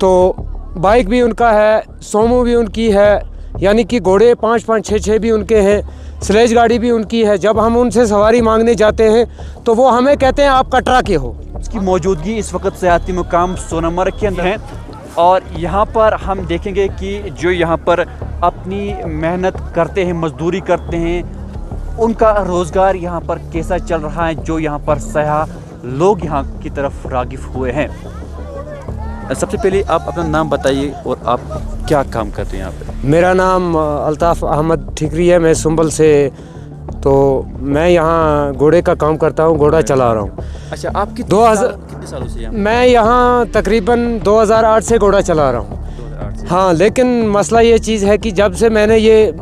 तो बाइक भी उनका है, सोमो भी उनकी है, यानी कि घोड़े 5-5, 6-6 भी उनके हैं, स्लेज गाड़ी भी उनकी है। जब हम उनसे सवारी मांगने जाते हैं तो वो हमें कहते हैं आप कटरा के हो। इसकी मौजूदगी इस वक्त सियाहती मुकाम सोनामर्ग के अंदर है और यहाँ पर हम देखेंगे कि जो यहाँ पर अपनी मेहनत करते हैं, मजदूरी करते हैं, उनका रोज़गार यहाँ पर कैसा चल रहा है, जो यहाँ पर सयाह लोग यहाँ की तरफ रागिफ हुए हैं। सबसे पहले आप अपना नाम बताइए और आप क्या काम करते हैं यहाँ पर? मेरा नाम अल्ताफ़ अहमद ठिकरी है, मैं सुंबल से। तो मैं यहाँ घोड़े का काम करता हूँ, घोड़ा चला रहा हूँ। अच्छा, आप कितने सालों से यहाँ? मैं यहाँ तकरीबन 2008 से घोड़ा चला रहा हूँ। 2008 से। हाँ, लेकिन मसला ये चीज़ है कि जब से मैंने ये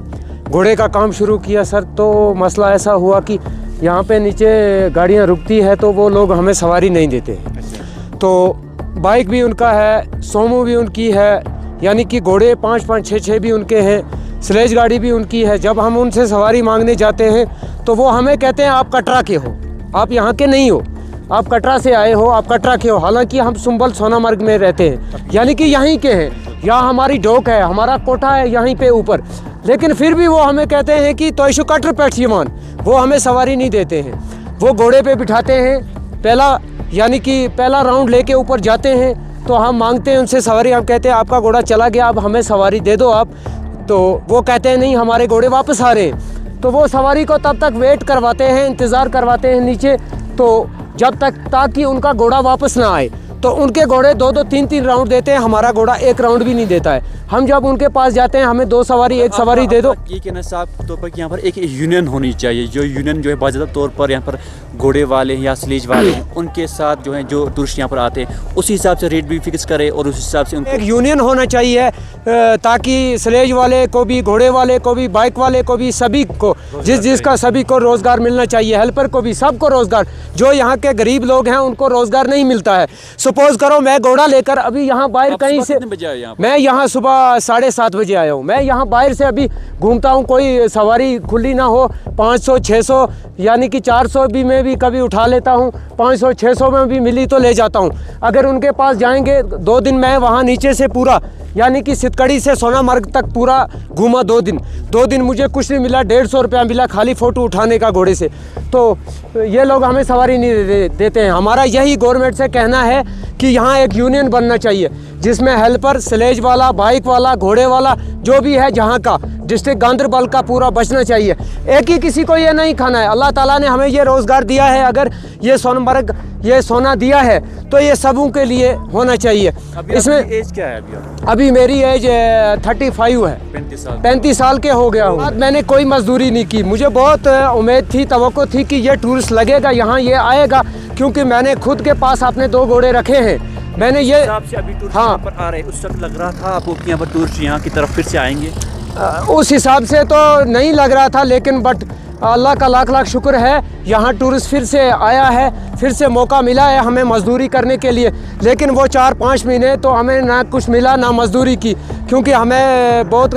घोड़े का काम शुरू किया सर, तो मसला ऐसा हुआ कि यहाँ पे नीचे गाड़ियाँ रुकती है तो वो लोग हमें सवारी नहीं देते हैं। तो बाइक भी उनका है, सोमो भी उनकी है, यानी कि घोड़े 5-5, 6-6 भी उनके हैं, स्लेज गाड़ी भी उनकी है। जब हम उनसे सवारी मांगने जाते हैं तो वो हमें कहते हैं आप कटरा के हो, आप यहाँ के नहीं हो, आप कटरा से आए हो, आप कटरा के हो। हालांकि हम सुंबल सोनामर्ग में रहते हैं, यानी कि यहीं के हैं, यहाँ हमारी डोक है, हमारा कोठा है यहीं पे ऊपर। लेकिन फिर भी वो हमें कहते हैं कि तोयशु कटर पैठियमान, वो हमें सवारी नहीं देते हैं। वो घोड़े पे बिठाते हैं, पहला यानी कि पहला राउंड लेके ऊपर जाते हैं तो हम मांगते हैं उनसे सवारी, हम कहते हैं आपका घोड़ा चला गया, अब हमें सवारी दे दो आप। तो वो कहते हैं नहीं, हमारे घोड़े वापस आ रहे हैं। तो वो सवारी को तब तक वेट करवाते हैं, इंतज़ार करवाते हैं नीचे, तो जब तक ताकि उनका घोड़ा वापस ना आए। तो उनके घोड़े 2-2, 3-3 राउंड देते हैं, हमारा घोड़ा 1 राउंड भी नहीं देता है। हम जब उनके पास जाते हैं, हमें 2 सवारी 1 सवारी दे दो। ये कहना साफ तौर पर कि यहाँ पर एक यूनियन होनी चाहिए, जो यूनियन जो है बाज़ाब्ता तौर पर यहाँ पर घोड़े वाले या स्लेज वाले हैं, उनके साथ जो है जो टूरिस्ट यहाँ पर आते हैं उसी हिसाब से रेट भी फिक्स करे और उस हिसाब से उनको एक यूनियन होना चाहिए, ताकि स्लेज वाले को भी, घोड़े वाले को भी, बाइक वाले को भी, सभी को जिसका सभी को रोज़गार मिलना चाहिए, हेल्पर को भी, सबको रोज़गार। जो यहाँ के गरीब लोग हैं उनको रोज़गार नहीं मिलता है। सपोज करो मैं घोड़ा लेकर अभी यहाँ बाहर कहीं से, मैं यहाँ सुबह 7:30 बजे आया हूँ, मैं यहाँ बाहर से अभी घूमता हूँ, कोई सवारी खुली ना हो, 500, 600 यानी कि 400 भी मैं भी कभी उठा लेता हूँ, 500, 600 में भी मिली तो ले जाता हूँ। अगर उनके पास जाएंगे 2 दिन, मैं वहाँ नीचे से पूरा यानी कि सितकड़ी से सोनामर्ग तक पूरा घूमा 2 दिन मुझे कुछ नहीं मिला, 150 रुपया मिला खाली फ़ोटो उठाने का घोड़े से। तो ये लोग हमें सवारी नहीं देते हैं। हमारा यही गवर्नमेंट से कहना है कि यहाँ एक यूनियन बनना चाहिए जिसमें हेल्पर, स्लेज वाला, बाइक वाला, घोड़े वाला जो भी है जहाँ का, डिस्ट्रिक्ट गांधरबल का पूरा बचना चाहिए। एक ही किसी को ये नहीं खाना है। अल्लाह ताला ने हमें ये रोज़गार दिया है, अगर ये सोनामर्ग ये सोना दिया है तो ये सबों के लिए होना चाहिए। इसमें एज क्या है अभी मेरी एज 35 है, 35 साल के हो गया हूँ। मैंने कोई मजदूरी नहीं की, मुझे बहुत उम्मीद थी, तवक्को थी कि ये टूरिस्ट लगेगा यहाँ, ये आएगा, क्योंकि मैंने खुद के पास अपने 2 घोड़े रखे हैं। मैंने ये से अभी हाँ पर आ रहे, उस वक्त लग रहा था आपको कि यहाँ पर टूरिस्ट यहाँ की तरफ फिर से आएंगे? उस हिसाब से तो नहीं लग रहा था, लेकिन बट अल्लाह का लाख लाख शुक्र है, यहाँ टूरिस्ट फिर से आया है, फिर से मौका मिला है हमें मजदूरी करने के लिए। लेकिन वो 4-5 महीने तो हमें ना कुछ मिला ना मजदूरी की, क्योंकि हमें बहुत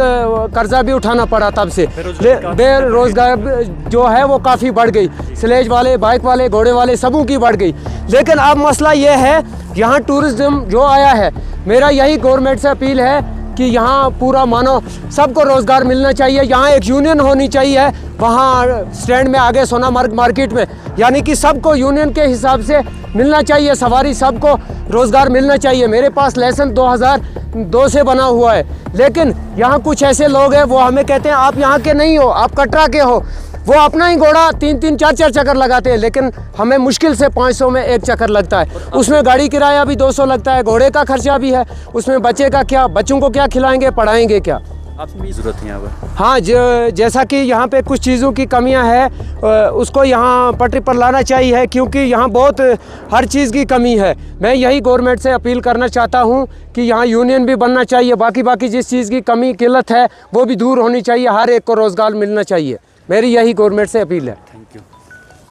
कर्जा भी उठाना पड़ा। तब से बेरोज़गार जो है वो काफ़ी बढ़ गई, स्लेज वाले, बाइक वाले, घोड़े वाले सबों की बढ़ गई। लेकिन अब मसला ये है, यहाँ टूरिज़्म जो आया है, मेरा यही गवर्नमेंट से अपील है कि यहाँ पूरा मानो सबको रोज़गार मिलना चाहिए। यहाँ एक यूनियन होनी चाहिए, वहाँ स्टैंड में आगे सोनामर्ग मार्केट में, यानी कि सबको यूनियन के हिसाब से मिलना चाहिए, सवारी सबको रोज़गार मिलना चाहिए। मेरे पास लाइसेंस 2002 से बना हुआ है, लेकिन यहाँ कुछ ऐसे लोग हैं वो हमें कहते हैं आप यहाँ के नहीं हो, आप कटरा के हो। वो अपना ही घोड़ा 3-3, 4-4 चक्कर लगाते हैं, लेकिन हमें मुश्किल से 500 में 1 चक्कर लगता है। उसमें गाड़ी किराया भी 200 लगता है, घोड़े का खर्चा भी है, उसमें बच्चे का क्या, बच्चों को क्या खिलाएंगे, पढ़ाएंगे क्या। आपकी ज़रूरत है यहाँ पर? हाँ, जैसा कि यहाँ पे कुछ चीज़ों की कमियाँ हैं, उसको यहाँ पटरी पर लाना चाहिए, क्योंकि यहाँ बहुत हर चीज़ की कमी है। मैं यही गवर्नमेंट से अपील करना चाहता हूँ कि यहाँ यूनियन भी बनना चाहिए, बाकी जिस चीज़ की कमी किल्लत है वो भी दूर होनी चाहिए, हर एक को रोज़गार मिलना चाहिए। मेरी यही गवर्नमेंट से अपील है। Thank you.